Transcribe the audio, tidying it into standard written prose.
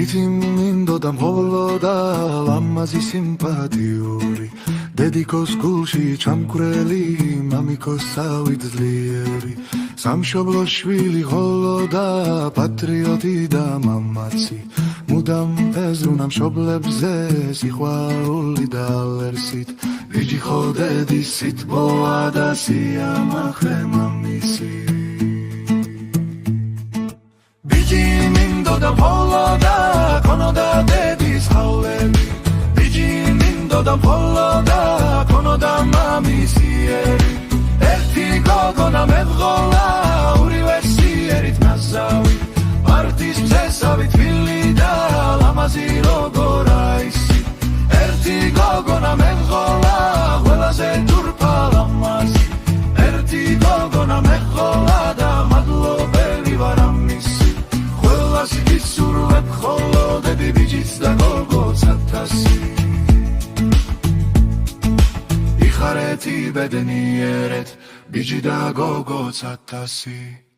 Biti მინდოდა მღოლოდა ლამაზი სიმპათიური დედიკოს გულში ჩამკვრელი მამიკოს ავით ძლიერი სამშობლო შვილი ღოლოდა პატრიოტი და მამაცი მუდამ ეზრუნა მშობლებზე სიყვარული და ალერსით ვიჯი ხო დედის სიტყვა და სიამაყე მამისი მინდოდა მღოლოდა ქონოდა დედის ჰავლები ბიჭი მინდოდა მღოლოდა ქონოდა მამისიერი ერთი გოგონა მეღოლა უნივერსიერით ნაზავი მარტის მზესავი თბილი და ლამაზი როგორ აისი ერთი გოგონა მეღოლა ყველაზე თურქა ლამაზი ერთი გოგონა მეღოლა და მადლობელი ვარ ამისი Surlep kholo dedi bicis da gogos atasi Ikhareti bedeni eret bici da gogos atasi